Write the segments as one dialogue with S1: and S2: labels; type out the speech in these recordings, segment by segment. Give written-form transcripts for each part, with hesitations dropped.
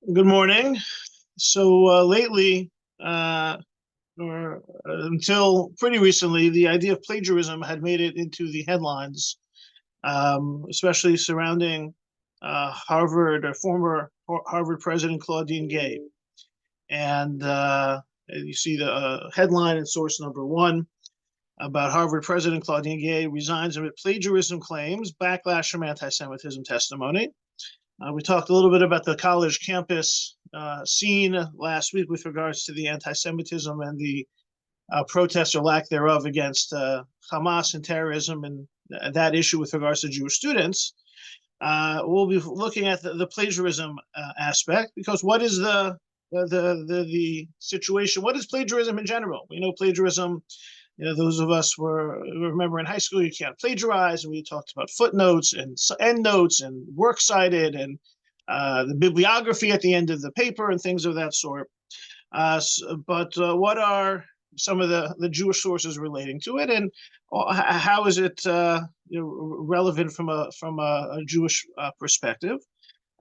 S1: Good morning. So lately, or until pretty recently, the idea of plagiarism had made it into the headlines, especially surrounding Harvard or former Harvard President Claudine Gay. And you see the headline in source number one about Harvard President Claudine Gay resigns amid plagiarism claims, backlash from anti-Semitism testimony. We talked a little bit about the college campus scene last week with regards to the anti-Semitism and the protests or lack thereof against Hamas and terrorism, and that issue with regards to Jewish students. We'll be looking at the plagiarism aspect, because what is the situation? What is plagiarism in general? We know plagiarism. Those of us remember in high school you can't plagiarize, and we talked about footnotes and endnotes and works cited and the bibliography at the end of the paper and things of that sort. But what are some of the Jewish sources relating to it, and how is it relevant from a Jewish perspective?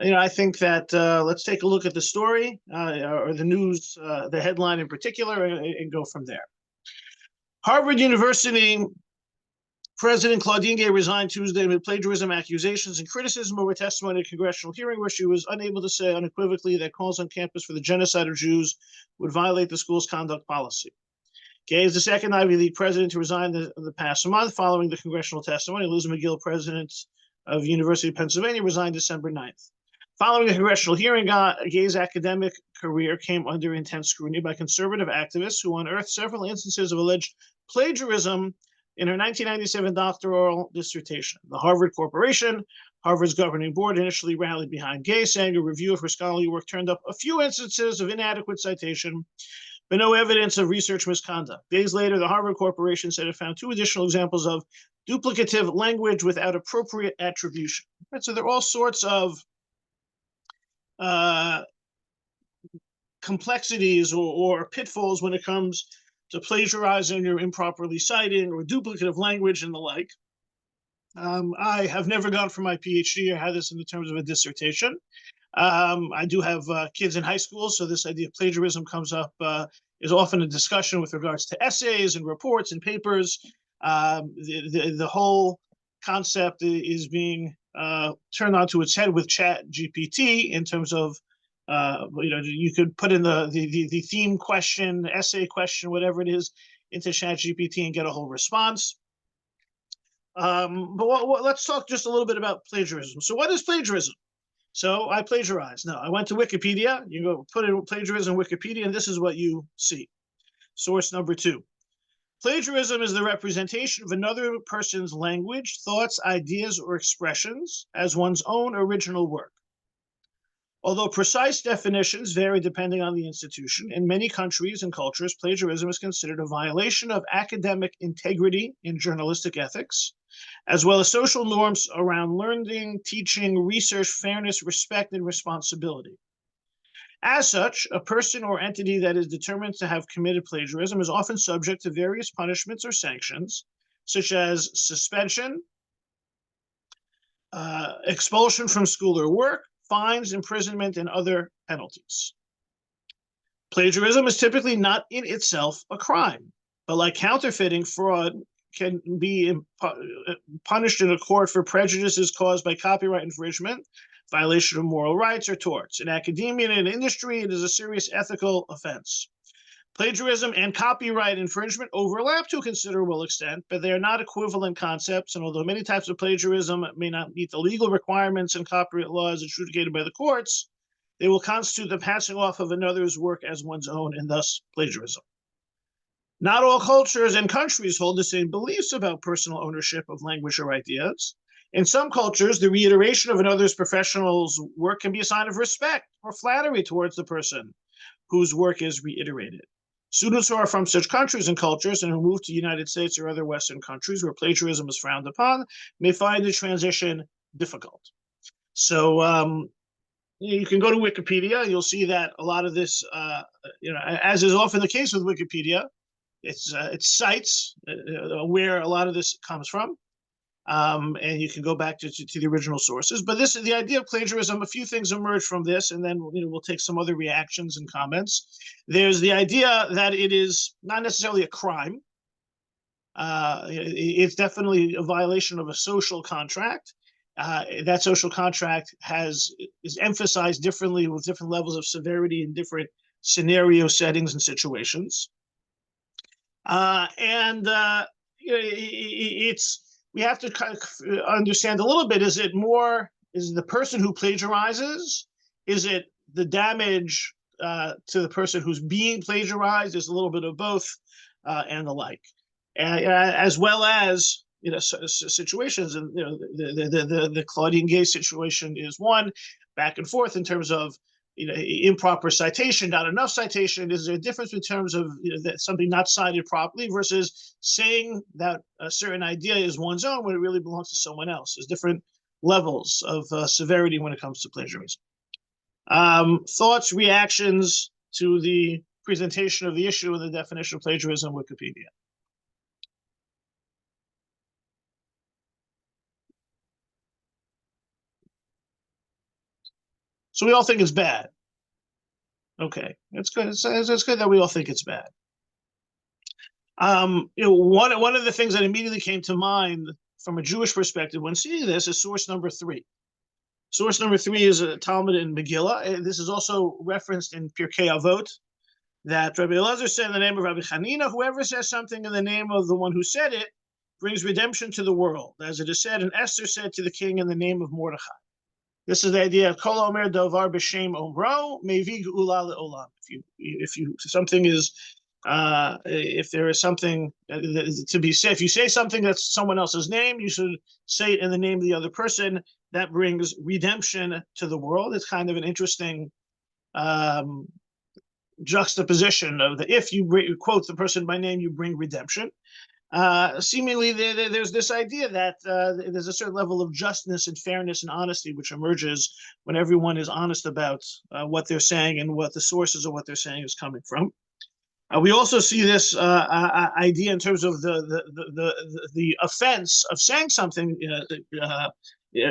S1: I think that let's take a look at the story or the news, the headline in particular, and go from there. Harvard University President Claudine Gay resigned Tuesday amid plagiarism accusations and criticism over testimony at a congressional hearing where she was unable to say unequivocally that calls on campus for the genocide of Jews would violate the school's conduct policy. Gay is the second Ivy League president to resign the past month following the congressional testimony. Liz McGill, president of University of Pennsylvania, resigned December 9th. Following the congressional hearing, Gay's academic career came under intense scrutiny by conservative activists who unearthed several instances of alleged plagiarism in her 1997 doctoral dissertation. The Harvard Corporation, Harvard's governing board, initially rallied behind Gay, saying a review of her scholarly work turned up a few instances of inadequate citation, but no evidence of research misconduct. Days later, the Harvard Corporation said it found two additional examples of duplicative language without appropriate attribution. Right, so there are all sorts of complexities or pitfalls when it comes to plagiarizing or improperly citing or duplicative language and the like. I have never gone for my PhD or had this in the terms of a dissertation. I do have kids in high school, so this idea of plagiarism comes up, is often a discussion with regards to essays and reports and papers. The whole concept is being turned onto its head with Chat GPT in terms of you could put in the theme question, essay question, whatever it is, into Chat GPT and get a whole response. But let's talk just a little bit about plagiarism. So what is plagiarism? So I plagiarized. No, I went to Wikipedia. You go put in plagiarism Wikipedia, and this is what you see. Source number two. Plagiarism is the representation of another person's language, thoughts, ideas, or expressions as one's own original work. Although precise definitions vary depending on the institution, in many countries and cultures, plagiarism is considered a violation of academic integrity in journalistic ethics, as well as social norms around learning, teaching, research, fairness, respect, and responsibility. As such, a person or entity that is determined to have committed plagiarism is often subject to various punishments or sanctions, such as suspension, expulsion from school or work, fines, imprisonment, and other penalties. Plagiarism is typically not in itself a crime, but like counterfeiting, fraud can be punished in a court for prejudices caused by copyright infringement, violation of moral rights, or torts. In academia and in industry, it is a serious ethical offense. Plagiarism and copyright infringement overlap to a considerable extent, but they are not equivalent concepts, and although many types of plagiarism may not meet the legal requirements and copyright laws adjudicated by the courts, they will constitute the passing off of another's work as one's own, and thus plagiarism. Not all cultures and countries hold the same beliefs about personal ownership of language or ideas. In some cultures, the reiteration of another's professional's work can be a sign of respect or flattery towards the person whose work is reiterated. Students who are from such countries and cultures and who move to the United States or other Western countries where plagiarism is frowned upon may find the transition difficult. So you can go to Wikipedia. You'll see that a lot of this, as is often the case with Wikipedia, it cites where a lot of this comes from. And you can go back to the original sources. But the idea of plagiarism, a few things emerge from this, and then we'll take some other reactions and comments. There's the idea that it is not necessarily a crime. It's definitely a violation of a social contract. That social contract is emphasized differently with different levels of severity in different scenario settings and situations. We have to kind of understand a little bit, is the person who plagiarizes, is it the damage to the person who's being plagiarized? There's a little bit of both and the like. As well as situations, and the Claudine Gay situation is one, back and forth in terms of improper citation, not enough citation. Is there a difference in terms of that something not cited properly versus saying that a certain idea is one's own when it really belongs to someone else? There's different levels of severity when it comes to plagiarism. Thoughts, reactions to the presentation of the issue and the definition of plagiarism, Wikipedia. So we all think it's bad. Okay, that's good. It's good that we all think it's bad. One of the things that immediately came to mind from a Jewish perspective when seeing this is source number 3. Source number 3 is a Talmud in Megillah. This is also referenced in Pirkei Avot, that Rabbi Elazar said in the name of Rabbi Chanina, whoever says something in the name of the one who said it brings redemption to the world, as it is said, and Esther said to the king in the name of Mordechai. This is the idea of Kol Omer Davar B'Shem Omro Mevi Geula Le'olam. If something is if there is something to be said, if you say something that's someone else's name, you should say it in the name of the other person. That brings redemption to the world. It's kind of an interesting juxtaposition of if you quote the person by name, you bring redemption. Seemingly there's this idea that there's a certain level of justness and fairness and honesty which emerges when everyone is honest about what they're saying and what the sources of what they're saying is coming from. We also see this idea in terms of the offense of saying something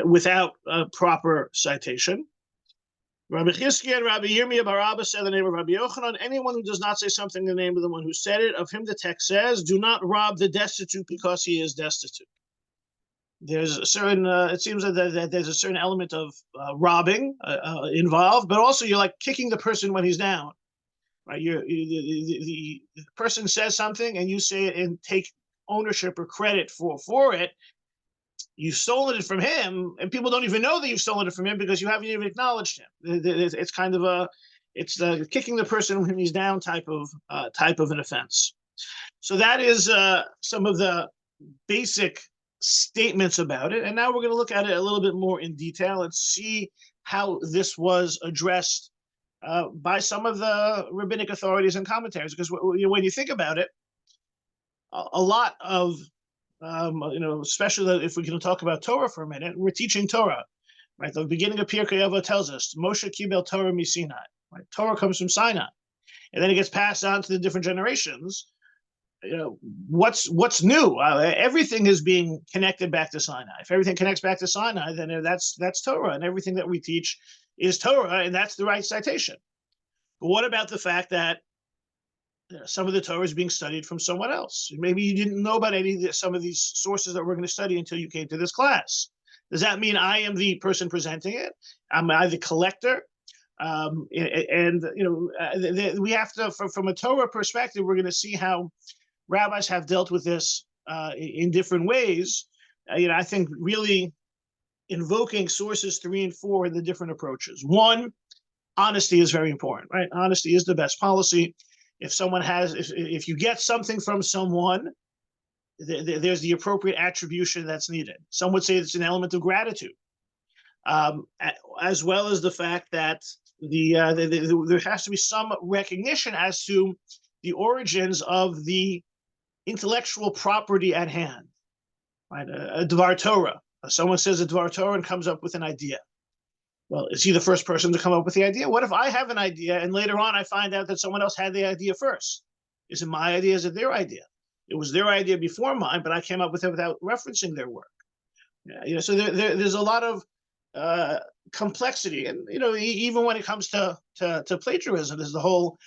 S1: without proper citation. Rabbi Chizkiah and Rabbi Yirmiyah bar Abba said in the name of Rabbi Yochanan, anyone who does not say something in the name of the one who said it, of him the text says, do not rob the destitute because he is destitute. There's a certain, it seems that there's a certain element of robbing involved, but also you're like kicking the person when he's down, right? The person says something and you say it and take ownership or credit for it. You've stolen it from him, and people don't even know that you've stolen it from him because you haven't even acknowledged him. It's kind of it's the kicking the person when he's down type of an offense. So that is some of the basic statements about it. And now we're going to look at it a little bit more in detail and see how this was addressed by some of the rabbinic authorities and commentaries. Because when you think about it, a lot of especially if we're going to talk about Torah for a minute, we're teaching Torah, right? The beginning of Pirkei Avot tells us Moshe kibel Torah mi Sinai, right? Torah comes from Sinai, and then it gets passed on to the different generations. What's new? Everything is being connected back to Sinai. If everything connects back to Sinai, then that's Torah, and everything that we teach is Torah, and that's the right citation. But what about the fact that some of the Torah is being studied from someone else? Maybe you didn't know about some of these sources that we're going to study until you came to this class. Does that mean I am the person presenting it? Am I the collector? We have to, from a Torah perspective, we're going to see how rabbis have dealt with this in different ways. I think really invoking sources 3 and 4 are the different approaches. One, honesty is very important, right? Honesty is the best policy. If someone if you get something from someone, there's the appropriate attribution that's needed. Some would say it's an element of gratitude, as well as the fact that there has to be some recognition as to the origins of the intellectual property at hand, right? A Dvar Torah. Someone says a Dvar Torah and comes up with an idea. Well, is he the first person to come up with the idea? What if I have an idea and later on I find out that someone else had the idea first? Is it my idea? Is it their idea? It was their idea before mine, but I came up with it without referencing their work. So there's a lot of complexity, and even when it comes to plagiarism, there's the whole,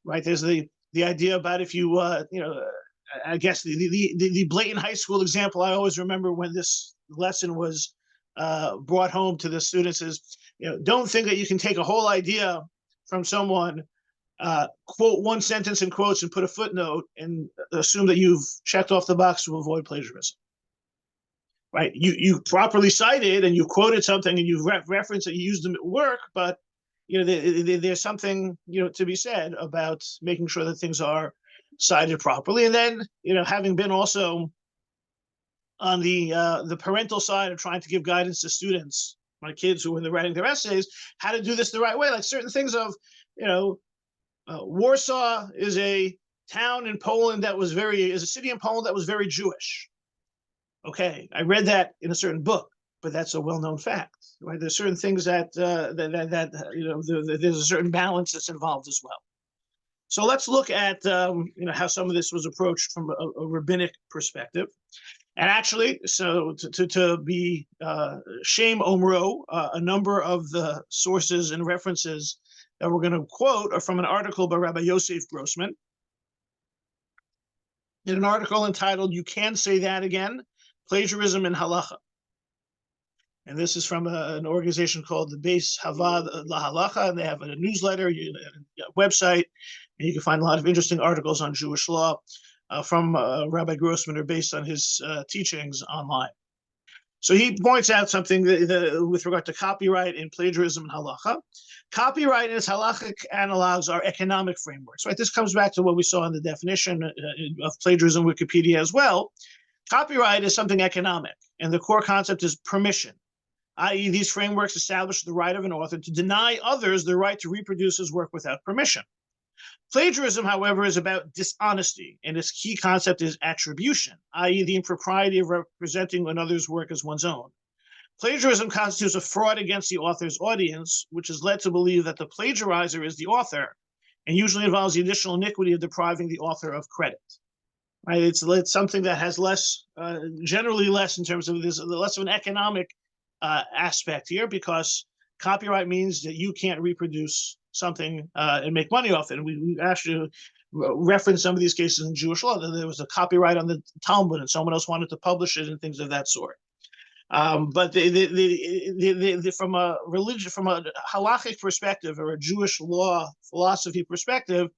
S1: right? There's the idea about if you I guess the blatant high school example I always remember when this lesson was brought home to the students is, don't think that you can take a whole idea from someone, quote one sentence in quotes and put a footnote and assume that you've checked off the box to avoid plagiarism. Right? You properly cited and you quoted something and you referenced it, you used them at work, but there's something to be said about making sure that things are cited properly. And then having been also on the parental side of trying to give guidance to students, my kids who, when they're writing their essays, how to do this the right way, like certain things of Warsaw is a town in Poland that was is a city in Poland that was very Jewish. Okay, I read that in a certain book, but that's a well-known fact, right? There's certain things that there's a certain balance that's involved as well. So let's look at how some of this was approached from a rabbinic perspective. And actually, so to be shame omro, a number of the sources and references that we're going to quote are from an article by Rabbi Yosef Grossman, in an article entitled "You Can't Say That Again: Plagiarism in Halacha." And this is from an organization called the Beis Havad LaHalacha, and they have a newsletter, a website, and you can find a lot of interesting articles on Jewish law from Rabbi Grossman, or based on his teachings online. So he points out something with regard to copyright and plagiarism in halacha. Copyright and its halachic analogs are economic frameworks, right? This comes back to what we saw in the definition of plagiarism Wikipedia as well. Copyright is something economic, and the core concept is permission, i.e. these frameworks establish the right of an author to deny others the right to reproduce his work without permission. Plagiarism, however, is about dishonesty, and its key concept is attribution, i.e. the impropriety of representing another's work as one's own. Plagiarism constitutes a fraud against the author's audience, which is led to believe that the plagiarizer is the author, and usually involves the additional iniquity of depriving the author of credit. Right? It's something that has generally less in terms of this, less of an economic aspect here, because copyright means that you can't reproduce something and make money off it. And we actually referenced some of these cases in Jewish law. There was a copyright on the Talmud, and someone else wanted to publish it and things of that sort. But from a religion, from a halachic perspective or a Jewish law philosophy perspective,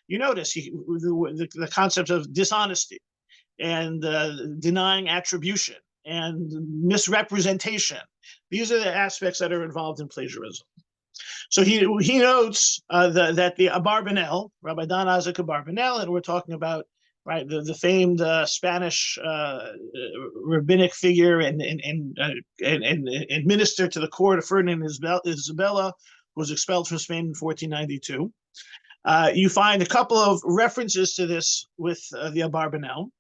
S1: you notice the concept of dishonesty and denying attribution and misrepresentation. These are the aspects that are involved in plagiarism. So he notes that the Abarbanel, Rabbi Don Isaac Abarbanel, and we're talking about, right, the famed Spanish rabbinic figure and minister to the court of Ferdinand Isabella, who was expelled from Spain in 1492. You find a couple of references to this with the Abarbanel.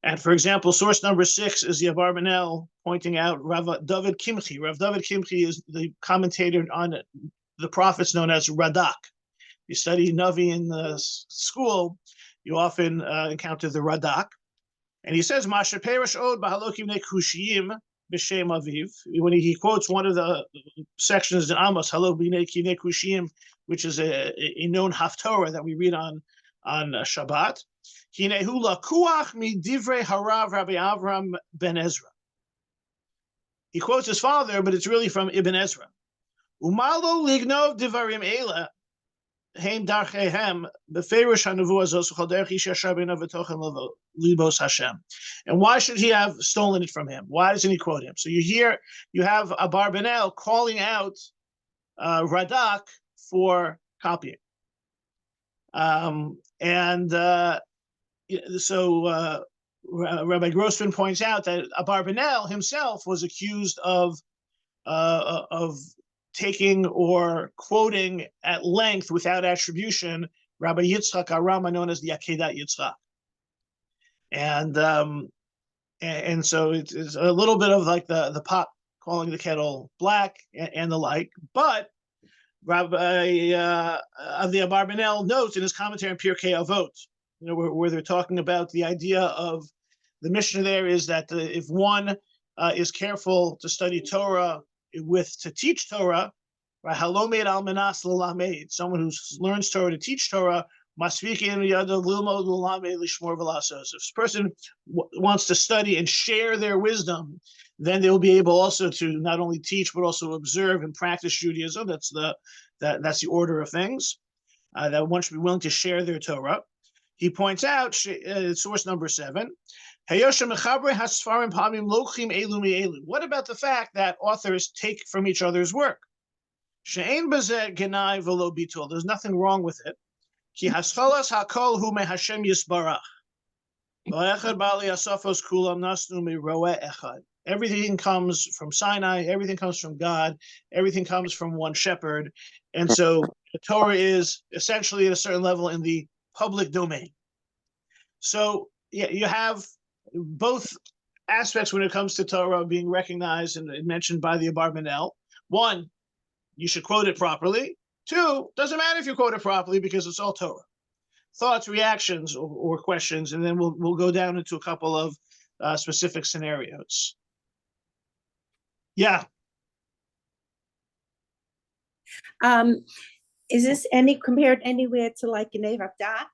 S1: And for example, source number 6 is the Abarbanel pointing out Rav David Kimchi. Rav David Kimchi is the commentator on the prophets known as Radak. You study Navi in the school, you often encounter the Radak. And he says, Masha Perish Od Bahalokim Nekushiyim B'Shem Aviv. When he quotes one of the sections in Amos, Halo B'Neki Nekushiyim, which is a known Haftorah that we read on Shabbat. Hinehu lakuach midivrei harav Rabbi Avram ben Ezra. He quotes his father, but it's really from Ibn Ezra. Umalo lignov divarim ela heim darchehem beferish hanevuah zos v'chol derech ish yashar b'nav v'tochem libos Hashem. And why should he have stolen it from him? Why doesn't he quote him? So you have Abarbanel calling out Radak for copying. So Rabbi Grossman points out that Abarbanel himself was accused of taking or quoting at length without attribution Rabbi Yitzchak Arama, known as the Akedat Yitzchak. And so it's a little bit of like the pot calling the kettle black and the like. But Rabbi of the Abarbanel notes in his commentary on Pirkei Avot, where they're talking about the idea of the Mishnah there is that if one is careful to study Torah to teach Torah, right? Halomed al manas l'lamed. Someone who learns Torah to teach Torah. Masvikin yada lilmod l'lamed lishmor v'lasos. If this person wants to study and share their wisdom, then they will be able also to not only teach but also observe and practice Judaism. That's the order of things. That one should be willing to share their Torah. He points out, source number 7, what about the fact that authors take from each other's work? There's nothing wrong with it. Everything comes from Sinai, everything comes from God, everything comes from one shepherd. And so the Torah is essentially at a certain level in the public domain. So yeah, you have both aspects when it comes to Torah being recognized and mentioned by the Abarbanel. One, you should quote it properly. Two, doesn't matter if you quote it properly because it's all Torah. Thoughts, reactions, or questions, and then we'll go down into a couple of specific scenarios. Yeah.
S2: Is this compared anywhere to like Geneva Dat?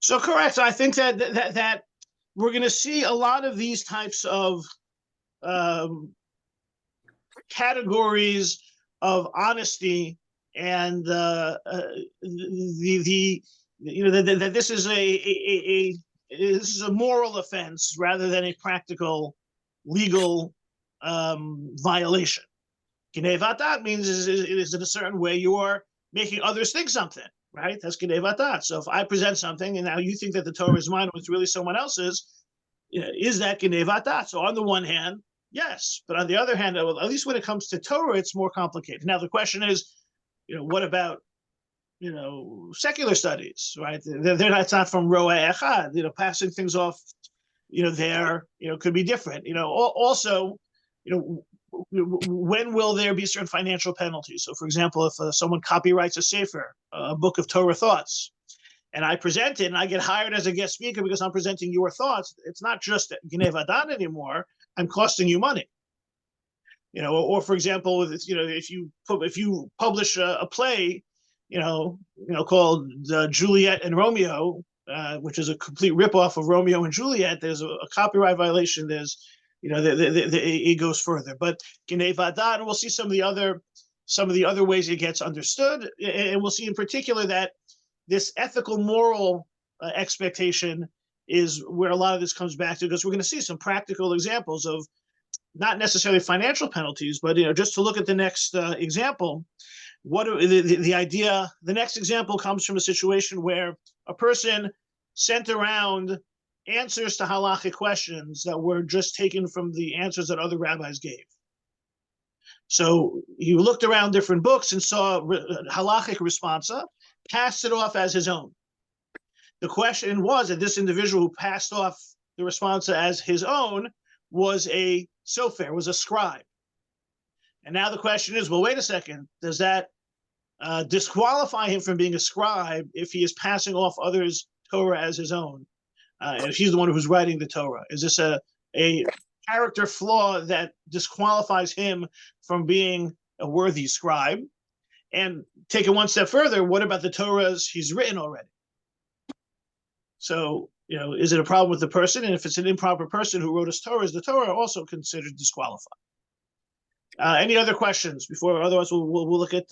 S1: So correct. So I think that we're going to see a lot of these types of categories of honesty and that this is this is a moral offense rather than a practical legal violation. Genevat dat means is in a certain way you are making others think something, right? That's genevat dat. So if I present something and now you think that the Torah is mine when it's really someone else's, is that genevat dat? So on the one hand, yes, but on the other hand, at least when it comes to Torah, it's more complicated. Now the question is, what about secular studies, right? It's not from roa echad. Passing things off, there, could be different. Also, when will there be certain financial penalties? So, for example, if someone copyrights a sefer, a book of Torah thoughts, and I present it, and I get hired as a guest speaker because I'm presenting your thoughts, it's not just Gneva Dan anymore. I'm costing you money. Or for example, if you publish a play, called Juliet and Romeo, which is a complete ripoff of Romeo and Juliet, there's a copyright violation. There's, it goes further. But Gneva Dan, we'll see some of the other ways it gets understood, and we'll see in particular that this ethical, moral expectation is where a lot of this comes back to, because we're going to see some practical examples of not necessarily financial penalties, but just to look at the next example. The idea? The next example comes from a situation where a person sent around answers to halachic questions that were just taken from the answers that other rabbis gave. So he looked around different books and saw halachic responsa, passed it off as his own. The question was that this individual who passed off the responsa as his own was a sofer, was a scribe. And now the question is, well, wait a second, does that disqualify him from being a scribe if he is passing off others' Torah as his own? And if he's the one who's writing the Torah, is this a character flaw that disqualifies him from being a worthy scribe? And take it one step further, what about the Torahs he's written already? So, is it a problem with the person? And if it's an improper person who wrote his Torah, is the Torah also considered disqualified? Any other questions before? Otherwise, we'll look at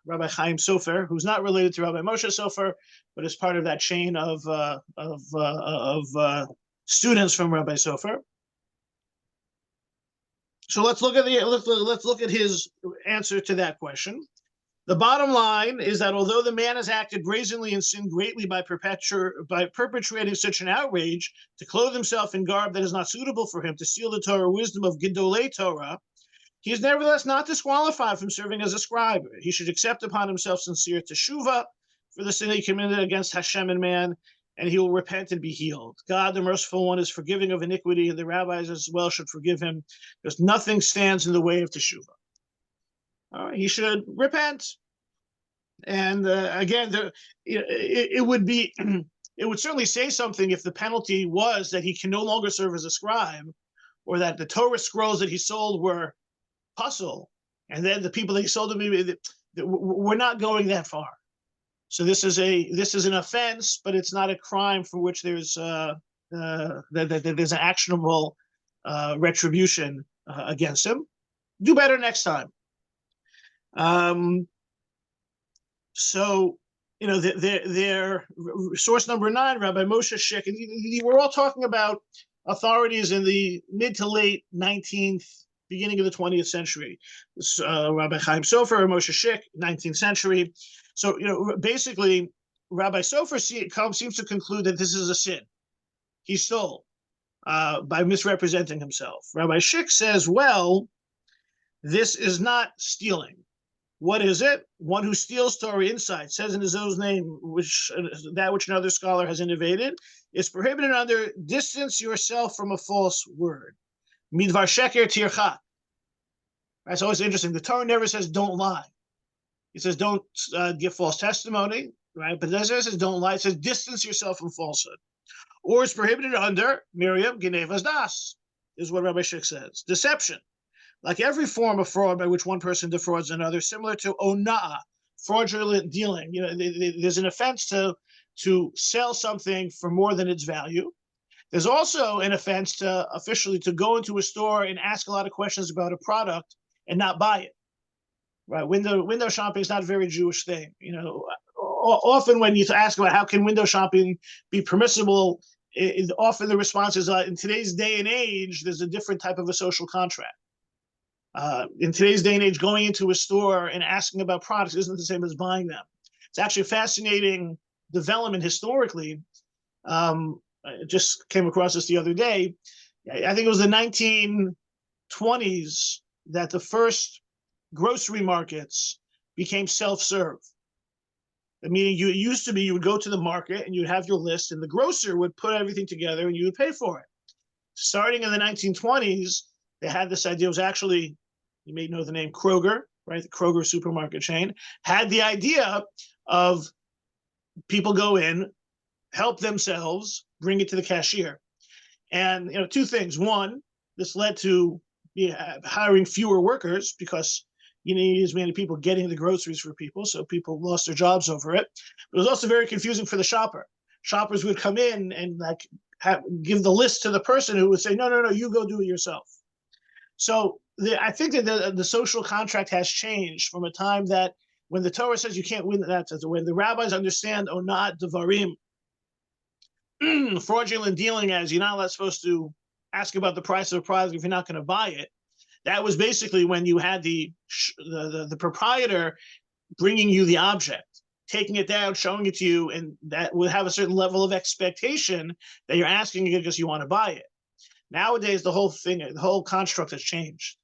S1: Rabbi Chaim Sofer, who's not related to Rabbi Moshe Sofer, but is part of that chain of students from Rabbi Sofer. So let's look at his answer to that question. The bottom line is that although the man has acted brazenly and sinned greatly by perpetrating such an outrage, to clothe himself in garb that is not suitable for him, to steal the Torah wisdom of Gedolei Torah, he is nevertheless not disqualified from serving as a scribe. He should accept upon himself sincere teshuvah for the sin he committed against Hashem and man, and he will repent and be healed. God, the merciful one, is forgiving of iniquity, and the rabbis as well should forgive him, because nothing stands in the way of teshuvah. He should repent. And again, it would certainly say something if the penalty was that he can no longer serve as a scribe, or that the Torah scrolls that he sold were puzzle, and then the people that he sold them, we're not going that far. So this is an offense, but it's not a crime for which there's there's an actionable retribution against him. Do better next time. So, their source number 9, Rabbi Moshe Schick, and we're all talking about authorities in the mid to late 19th, beginning of the 20th century. Rabbi Chaim Sofer, Moshe Schick, 19th century. So, basically, Rabbi Sofer seems to conclude that this is a sin. He stole by misrepresenting himself. Rabbi Schick says, well, this is not stealing. What is it? One who steals Torah insight, says in his own name, that which another scholar has innovated, is prohibited under distance yourself from a false word. Midvar sheker tircha. That's always interesting. The Torah never says don't lie. It says don't give false testimony, right? But it doesn't say don't lie. It says distance yourself from falsehood. Or it's prohibited under Miriam Genevas Das, is what Rabbi Schick says. Deception. Like every form of fraud by which one person defrauds another, similar to ona'ah, fraudulent dealing. There's an offense to sell something for more than its value. There's also an offense to officially to go into a store and ask a lot of questions about a product and not buy it. Right? Window shopping is not a very Jewish thing. Often when you ask about how can window shopping be permissible, often the response is in today's day and age, there's a different type of a social contract. In today's day and age, going into a store and asking about products isn't the same as buying them. It's actually a fascinating development historically. I just came across this the other day. I think it was the 1920s that the first grocery markets became self-serve. Meaning it used to be you would go to the market and you'd have your list and the grocer would put everything together and you would pay for it. Starting in the 1920s, they had this idea. It was actually, you may know the name Kroger, right? The Kroger supermarket chain had the idea of people go in, help themselves, bring it to the cashier. And, two things. One, this led to hiring fewer workers because you need as many people getting the groceries for people. So people lost their jobs over it. But it was also very confusing for the shopper. Shoppers would come in and give the list to the person who would say, no, you go do it yourself. So I think that the social contract has changed from a time that when the Torah says you can't win, that's when the rabbis understand onat devarim, fraudulent dealing as you're not supposed to ask about the price of a product if you're not going to buy it. That was basically when you had the proprietor bringing you the object, taking it down, showing it to you, and that would have a certain level of expectation that you're asking it because you want to buy it. Nowadays, the whole construct has changed.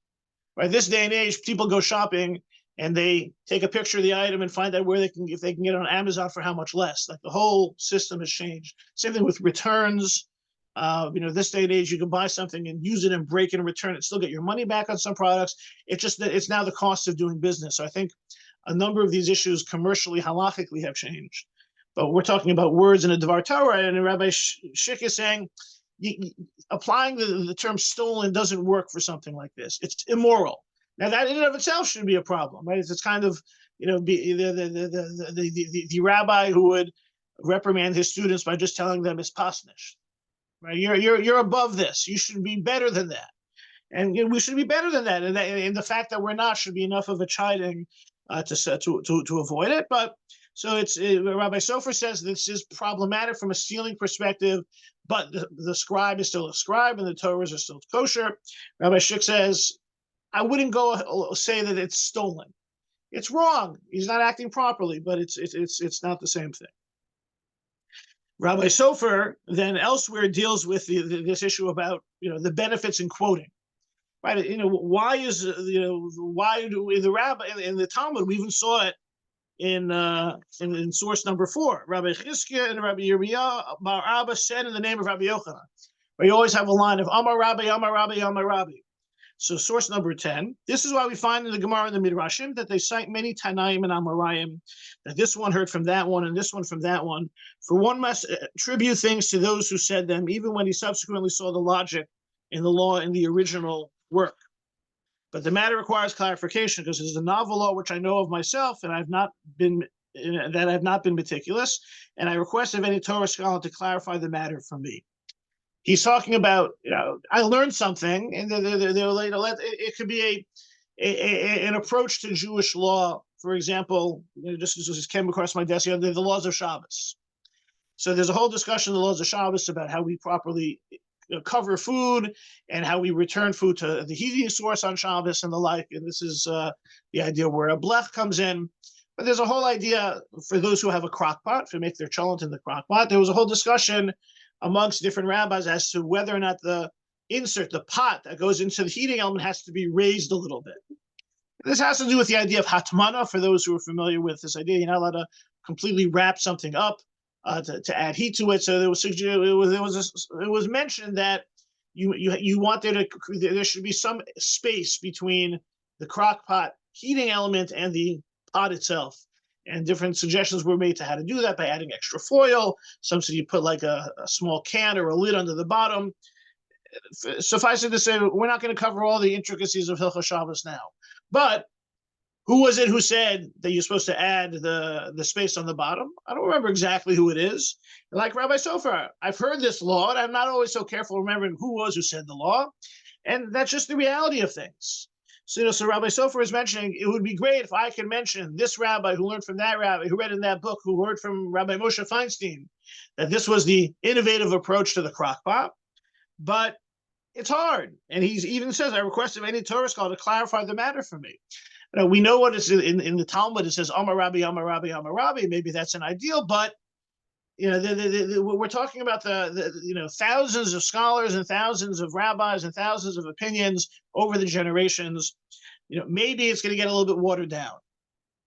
S1: Right, this day and age, people go shopping and they take a picture of the item and find out if they can get it on Amazon for how much less. Like the whole system has changed. Same thing with returns. This day and age, you can buy something and use it and break it and return it, still get your money back on some products. It's just that it's now the cost of doing business. So I think a number of these issues commercially, halachically have changed. But we're talking about words in a Devar Torah, and Rabbi Schick is saying, applying the term stolen doesn't work for something like this. It's immoral. Now that in and of itself should be a problem, right? It's kind of, the rabbi who would reprimand his students by just telling them it's pasnish, right? You're above this. You should be better than that, and we should be better than that. And the fact that we're not should be enough of a chiding to avoid it. But so Rabbi Sofer says this is problematic from a stealing perspective, but the scribe is still a scribe and the Torahs are still kosher. Rabbi Schick says, I wouldn't go say that it's stolen. It's wrong. He's not acting properly, but it's not the same thing. Rabbi Sofer then elsewhere deals with this issue about the benefits in quoting. Right? Why do in the rabbi in the Talmud we even saw it in source number 4, Rabbi Chizkiah and Rabbi Yirmiyah Bar Abba said in the name of Rabbi Yochanan. Where you always have a line of Amar Rabbi, Amar Rabbi, Amar Rabbi. So source number 10, this is why we find in the Gemara and the Midrashim that they cite many Tanaim and Amoraim, that this one heard from that one and this one from that one. For one must attribute things to those who said them, even when he subsequently saw the logic in the law in the original work. But the matter requires clarification because it's a novel law which I know of myself, and I've not been meticulous, and I request of any Torah scholar to clarify the matter for me. He's talking about, I learned something, and it could be an approach to Jewish law. For example, just came across my desk the other day, the laws of Shabbos. So there's a whole discussion of the laws of Shabbos about how we properly cover food and how we return food to the heating source on Shabbos and the like. And this is the idea where a blech comes in. But there's a whole idea for those who have a crock pot, to make their cholent in the crock pot. There was a whole discussion amongst different rabbis as to whether or not the insert, the pot that goes into the heating element, has to be raised a little bit. This has to do with the idea of hatmana. For those who are familiar with this idea, you're not allowed to completely wrap something up to add heat to it. So it was mentioned that you want there should be some space between the crock pot heating element and the pot itself. And different suggestions were made to how to do that by adding extra foil. Some said you put like a small can or a lid under the bottom. Suffice it to say, we're not going to cover all the intricacies of Hilchos Shabbos now. But who was it who said that you're supposed to add the space on the bottom? I don't remember exactly who it is. Like Rabbi Sofer, I've heard this law, and I'm not always so careful remembering who said the law. And that's just the reality of things. So Rabbi Sofer is mentioning, it would be great if I could mention this rabbi who learned from that rabbi, who read in that book, who heard from Rabbi Moshe Feinstein, that this was the innovative approach to the crock pot. But it's hard. And he even says, I request of any Torah scholar to clarify the matter for me. We know what it's in the Talmud. It says, Amar Rabbi, Amar Rabbi, Amar Rabbi. Maybe that's an ideal, but we're talking about the thousands of scholars and thousands of rabbis and thousands of opinions over the generations. Maybe it's going to get a little bit watered down,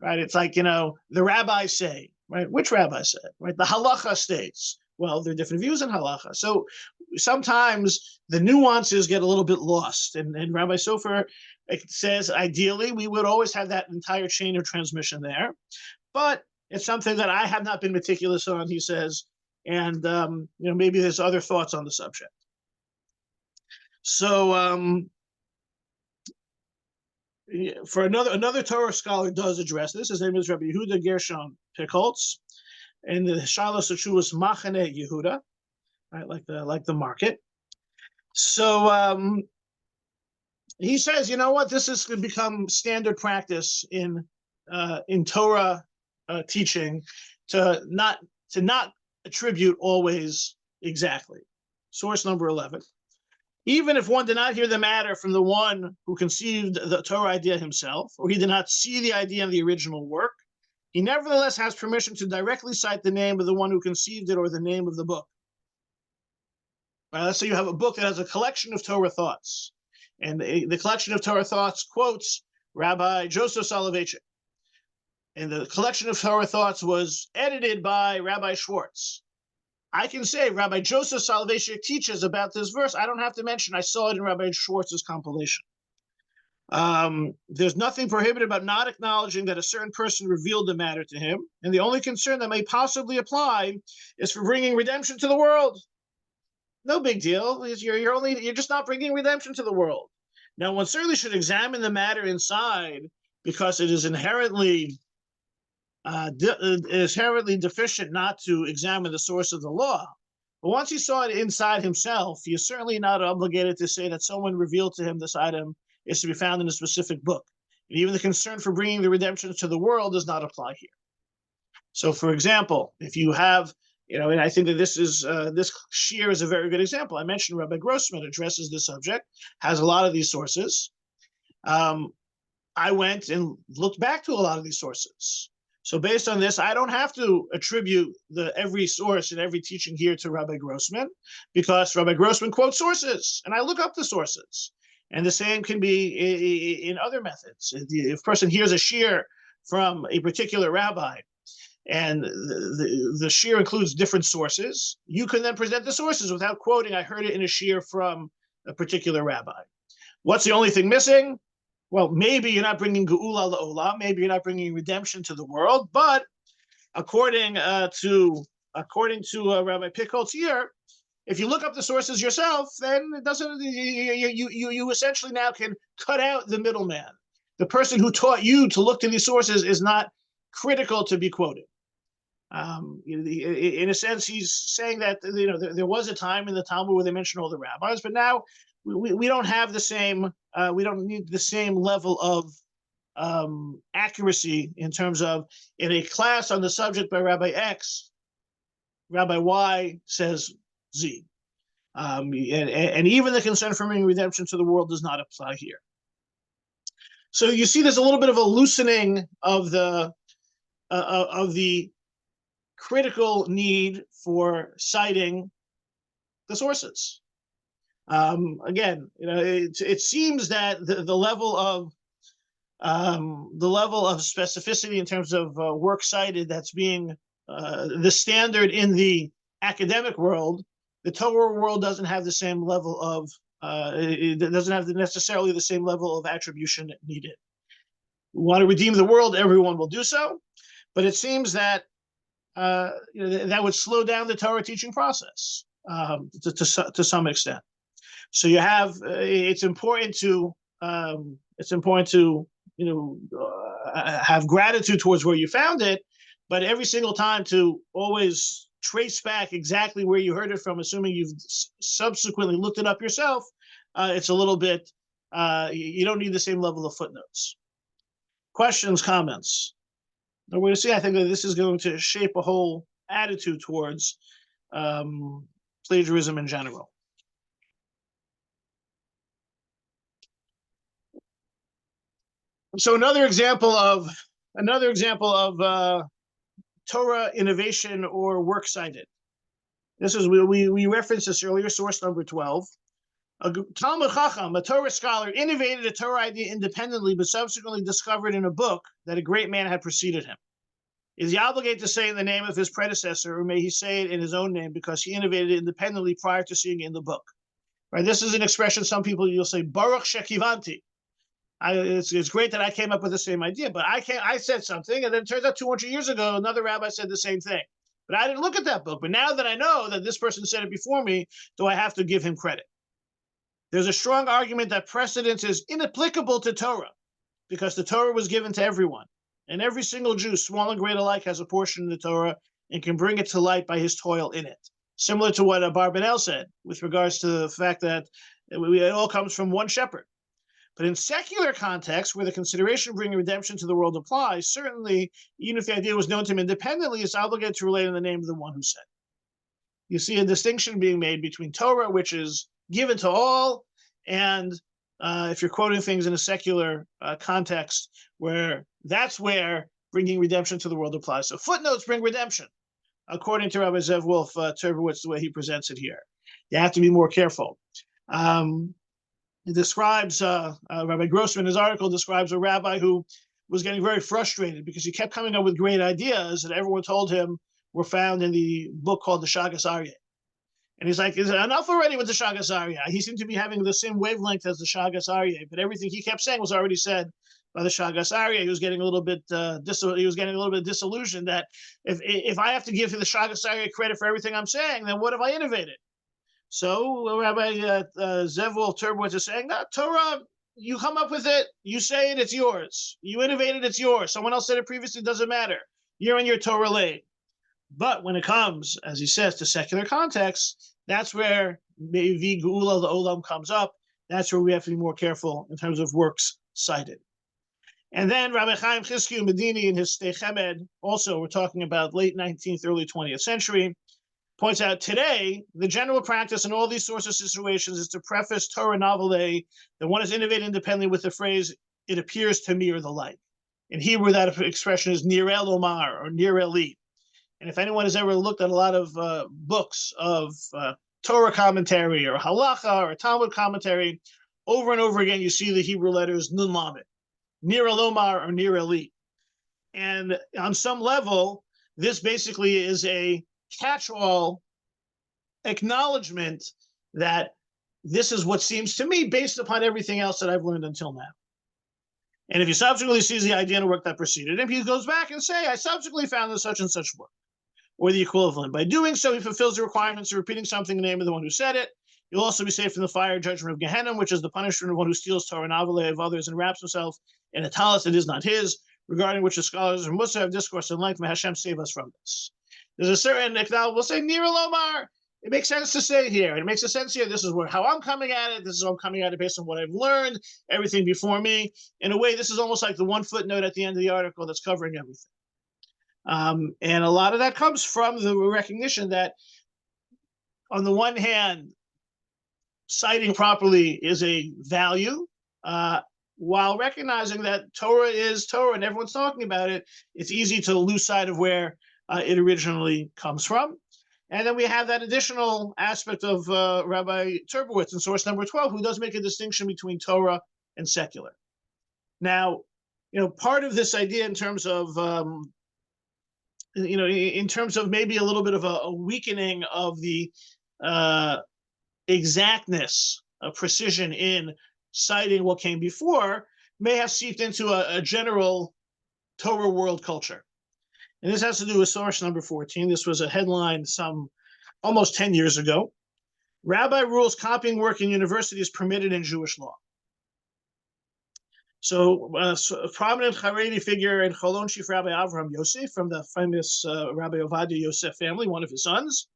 S1: right? It's like, the rabbis say, right? Which rabbi said, right? The halacha states. Well, there are different views in halacha. So sometimes the nuances get a little bit lost. And Rabbi Sofer says, ideally, we would always have that entire chain of transmission there. But it's something that I have not been meticulous on, he says. And, maybe there's other thoughts on the subject. So for another Torah scholar does address this. His name is Rabbi Yehuda Gershon Pickholtz. And the Shalos Shuas Machane Yehuda, right, like the market. So he says, you know what, this is going to become standard practice in Torah teaching to not attribute always exactly. Source number 11. Even if one did not hear the matter from the one who conceived the Torah idea himself, or he did not see the idea in the original work, he nevertheless has permission to directly cite the name of the one who conceived it or the name of the book. Right, let's say you have a book that has a collection of Torah thoughts, and the collection of Torah thoughts quotes Rabbi Joseph Soloveitchik. And the collection of Torah thoughts was edited by Rabbi Schwartz. I can say Rabbi Joseph Soloveitchik teaches about this verse. I don't have to mention I saw it in Rabbi Schwartz's compilation. There's nothing prohibited about not acknowledging that a certain person revealed the matter to him, and the only concern that may possibly apply is for bringing redemption to the world. No big deal. You're just not bringing redemption to the world. Now, one certainly should examine the matter inside because it is inherently deficient not to examine the source of the law. But once he saw it inside himself, he is certainly not obligated to say that someone revealed to him this item is to be found in a specific book. And even the concern for bringing the redemption to the world does not apply here. So, for example, if you have, and I think that this shiur is a very good example. I mentioned Rabbi Grossman addresses this subject, has a lot of these sources. I went and looked back to a lot of these sources. So based on this, I don't have to attribute every source and every teaching here to Rabbi Grossman, because Rabbi Grossman quotes sources, and I look up the sources. And the same can be in other methods. If a person hears a shiur from a particular rabbi, and the shiur includes different sources, you can then present the sources without quoting, I heard it in a shiur from a particular rabbi. What's the only thing missing? Well, maybe you're not bringing geula la'olam, maybe you're not bringing redemption to the world, but according to Rabbi Pickholtz here, If you look up the sources yourself, then it doesn't. You essentially now can cut out the middleman. The person who taught you to look to these sources is not critical to be quoted. In a sense, he's saying that there was a time in the Talmud where they mentioned all the rabbis, but now we don't have the same. We don't need the same level of accuracy in terms of in a class on the subject by Rabbi X, Rabbi Y says Z. And even the concern for bringing redemption to the world does not apply here. So you see, there's a little bit of a loosening of the critical need for citing the sources. Again, it seems that the level of specificity in terms of work cited that's being the standard in the academic world, the Torah world doesn't have the same level of it doesn't have necessarily the same level of attribution needed. We want to redeem the world, everyone will do so, but it seems that that would slow down the Torah teaching process to some extent. So you have it's important to have gratitude towards where you found it, but every single time to always trace back exactly where you heard it from, assuming you've subsequently looked it up yourself, it's a little bit, you don't need the same level of footnotes. Questions, comments? We're going to see, I think that this is going to shape a whole attitude towards plagiarism in general. So another example of Torah innovation or work cited. This is we referenced this earlier, source number 12. A Talmud Chacham, a Torah scholar, innovated a Torah idea independently, but subsequently discovered in a book that a great man had preceded him. Is he obligated to say in the name of his predecessor, or may he say it in his own name because he innovated it independently prior to seeing it in the book? Right. This is an expression. Some people you'll say Baruch Shekivanti. It's great that I came up with the same idea, but I said something, and then it turns out 200 years ago another rabbi said the same thing. But I didn't look at that book. But now that I know that this person said it before me, do I have to give him credit? There's a strong argument that precedence is inapplicable to Torah because the Torah was given to everyone. And every single Jew, small and great alike, has a portion of the Torah and can bring it to light by his toil in it. Similar to what Barbanel said with regards to the fact that it all comes from one shepherd. But in secular context, where the consideration of bringing redemption to the world applies, certainly, even if the idea was known to him independently, it's obligated to relate in the name of the one who said. You see a distinction being made between Torah, which is given to all, and if you're quoting things in a secular context, that's where bringing redemption to the world applies. So footnotes bring redemption, according to Rabbi Zev Wolf Turbowitz, the way he presents it here. You have to be more careful. It describes, Rabbi Grossman, his article describes a rabbi who was getting very frustrated because he kept coming up with great ideas that everyone told him were found in the book called the Shagas Aryeh. And he's like, is it enough already with the Shagas Aryeh? He seemed to be having the same wavelength as the Shagas Aryeh, but everything he kept saying was already said by the Shagas Aryeh. He was getting a little bit disillusioned that if I have to give the Shagas Aryeh credit for everything I'm saying, then what have I innovated? So Rabbi Zev Wolf Turbowitz is saying, no, Torah, you come up with it, you say it, it's yours. You innovated, it's yours. Someone else said it previously, doesn't matter. You're in your Torah lane. But when it comes, as he says, to secular context, that's where maybe Geula, the Olam, comes up. That's where we have to be more careful in terms of works cited. And then Rabbi Chaim Chizkiyahu Medini in his Stei Chemed, also we're talking about late 19th, early 20th century, points out today, the general practice in all these sorts of situations is to preface Torah novelty that one is innovated independently with the phrase, it appears to me, or the like. In Hebrew, that expression is nirel omar, or nireli. And if anyone has ever looked at a lot of books of Torah commentary, or halacha, or Talmud commentary, over and over again, you see the Hebrew letters nun lamed, nirel omar, or nireli. And on some level, this basically is a catch-all acknowledgement that this is what seems to me based upon everything else that I've learned until now. And if he subsequently sees the idea in a work that preceded him, he goes back and say, I subsequently found this such and such work. or the equivalent. By doing so, he fulfills the requirements of repeating something in the name of the one who said it. You'll also be saved from the fire judgment of Gehenna, which is the punishment of one who steals Torah and Avaleh of others and wraps himself in a talus that is not his, regarding which the scholars of Musa have discourse in length. May Hashem save us from this. There's a certain, now we'll say, Nira Lomar. It makes sense to say here. It makes a sense here. This is how I'm coming at it. This is how I'm coming at it based on what I've learned, everything before me. In a way, this is almost like the one footnote at the end of the article that's covering everything. And a lot of that comes from the recognition that, on the one hand, citing properly is a value, while recognizing that Torah is Torah and everyone's talking about it. It's easy to lose sight of where it originally comes from. And then we have that additional aspect of Rabbi Turbowitz in source number 12, who does make a distinction between Torah and secular. Now, part of this idea in terms of, in terms of maybe a little bit of a weakening of the exactness, precision in citing what came before, may have seeped into a general Torah world culture. And this has to do with source number 14. This was a headline some almost 10 years ago. Rabbi rules copying work in university is permitted in Jewish law. So a prominent Haredi figure in Cholon, Chief Rabbi Avraham Yosef, from the famous Rabbi Ovadia Yosef family, one of his sons,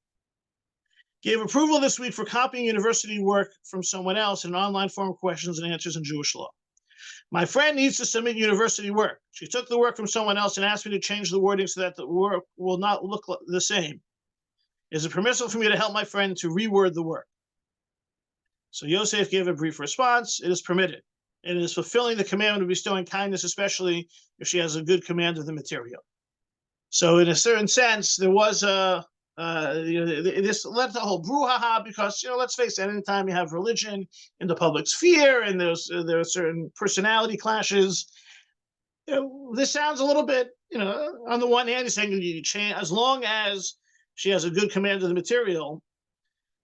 S1: gave approval this week for copying university work from someone else in an online form of questions and answers in Jewish law. My friend needs to submit university work. She took the work from someone else and asked me to change the wording so that the work will not look the same. Is it permissible for me to help my friend to reword the work? So Yosef gave a brief response. It is permitted. It is fulfilling the commandment of bestowing kindness, especially if she has a good command of the material. So in a certain sense, there was this led to the whole brouhaha, because let's face it, anytime you have religion in the public sphere and there are certain personality clashes, this sounds a little bit, on the one hand, you're saying you change as long as she has a good command of the material.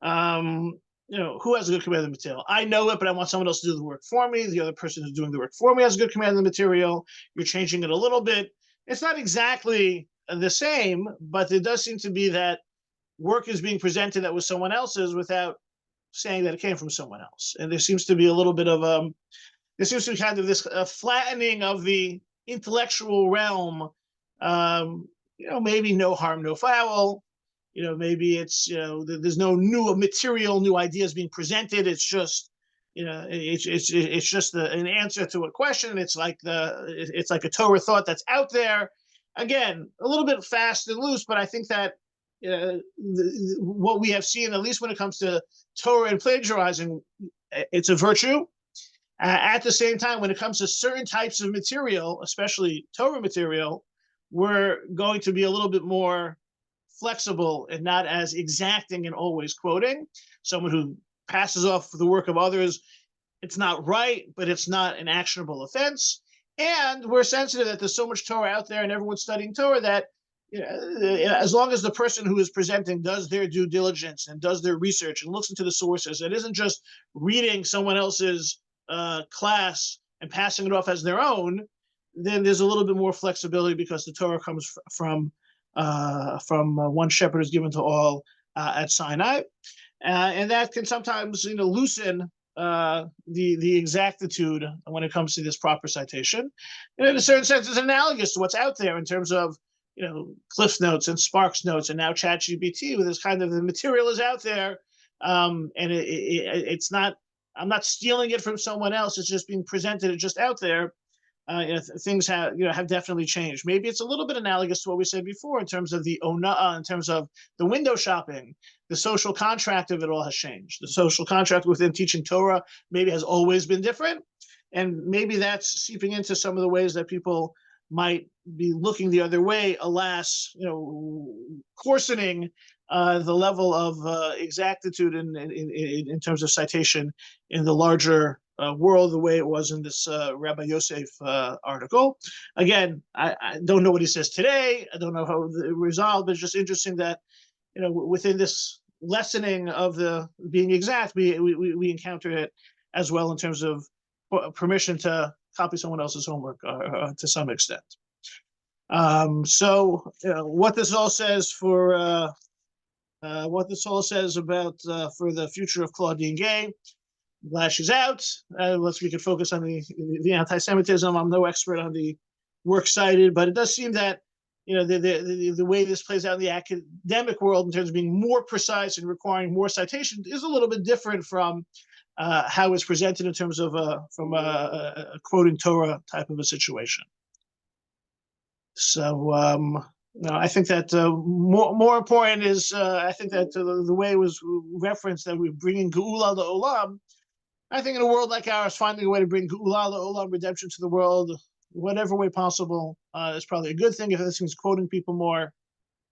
S1: Who has a good command of the material? I know it, but I want someone else to do the work for me. The other person who's doing the work for me has a good command of the material. You're changing it a little bit. It's not exactly the same, but there does seem to be that work is being presented that was someone else's without saying that it came from someone else. And there seems to be a little bit of there seems to be kind of this flattening of the intellectual realm. Maybe no harm, no foul. Maybe it's there's no new material, new ideas being presented. It's just it's just an answer to a question. It's like a Torah thought that's out there. Again, a little bit fast and loose, but I think that what we have seen, at least when it comes to Torah and plagiarizing, it's a virtue. At the same time, when it comes to certain types of material, especially Torah material, we're going to be a little bit more flexible and not as exacting and always quoting. Someone who passes off the work of others, it's not right, but it's not an actionable offense. And we're sensitive that there's so much Torah out there and everyone's studying Torah that as long as the person who is presenting does their due diligence and does their research and looks into the sources, it isn't just reading someone else's class and passing it off as their own, then there's a little bit more flexibility, because the Torah comes from one shepherd is given to all at Sinai, and that can sometimes loosen the exactitude when it comes to this proper citation. And in a certain sense, it's analogous to what's out there in terms of Cliff Notes and Sparks Notes and now ChatGPT, where this kind of the material is out there, and it's not. I'm not stealing it from someone else. It's just being presented. It's just out there. Things have definitely changed. Maybe it's a little bit analogous to what we said before in terms of the ona'ah, in terms of the window shopping. The social contract of it all has changed. The social contract within teaching Torah maybe has always been different, and maybe that's seeping into some of the ways that people might be looking the other way. Alas, coarsening the level of exactitude in terms of citation in the larger world, the way it was in this Rabbi Yosef article. Again, I don't know what he says today. I don't know how it resolved, but it's just interesting that within this lessening of the being exact, we encounter it as well in terms of permission to copy someone else's homework to some extent. So what this all says for what this all says about for the future of Claudine Gay. I'm glad she's out. Let's we can focus on the anti-Semitism. I'm no expert on the works cited, but it does seem that the way this plays out in the academic world in terms of being more precise and requiring more citations is a little bit different from how it's presented in terms of from a quoting Torah type of a situation. So I think that more important is I think that the way it was referenced that we're bringing Geula to Olam. I think in a world like ours, finding a way to bring Geula to Olam, redemption to the world, whatever way possible, is probably a good thing. If this means quoting people more,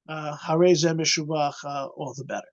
S1: Harei Zeh Meshubach, all the better.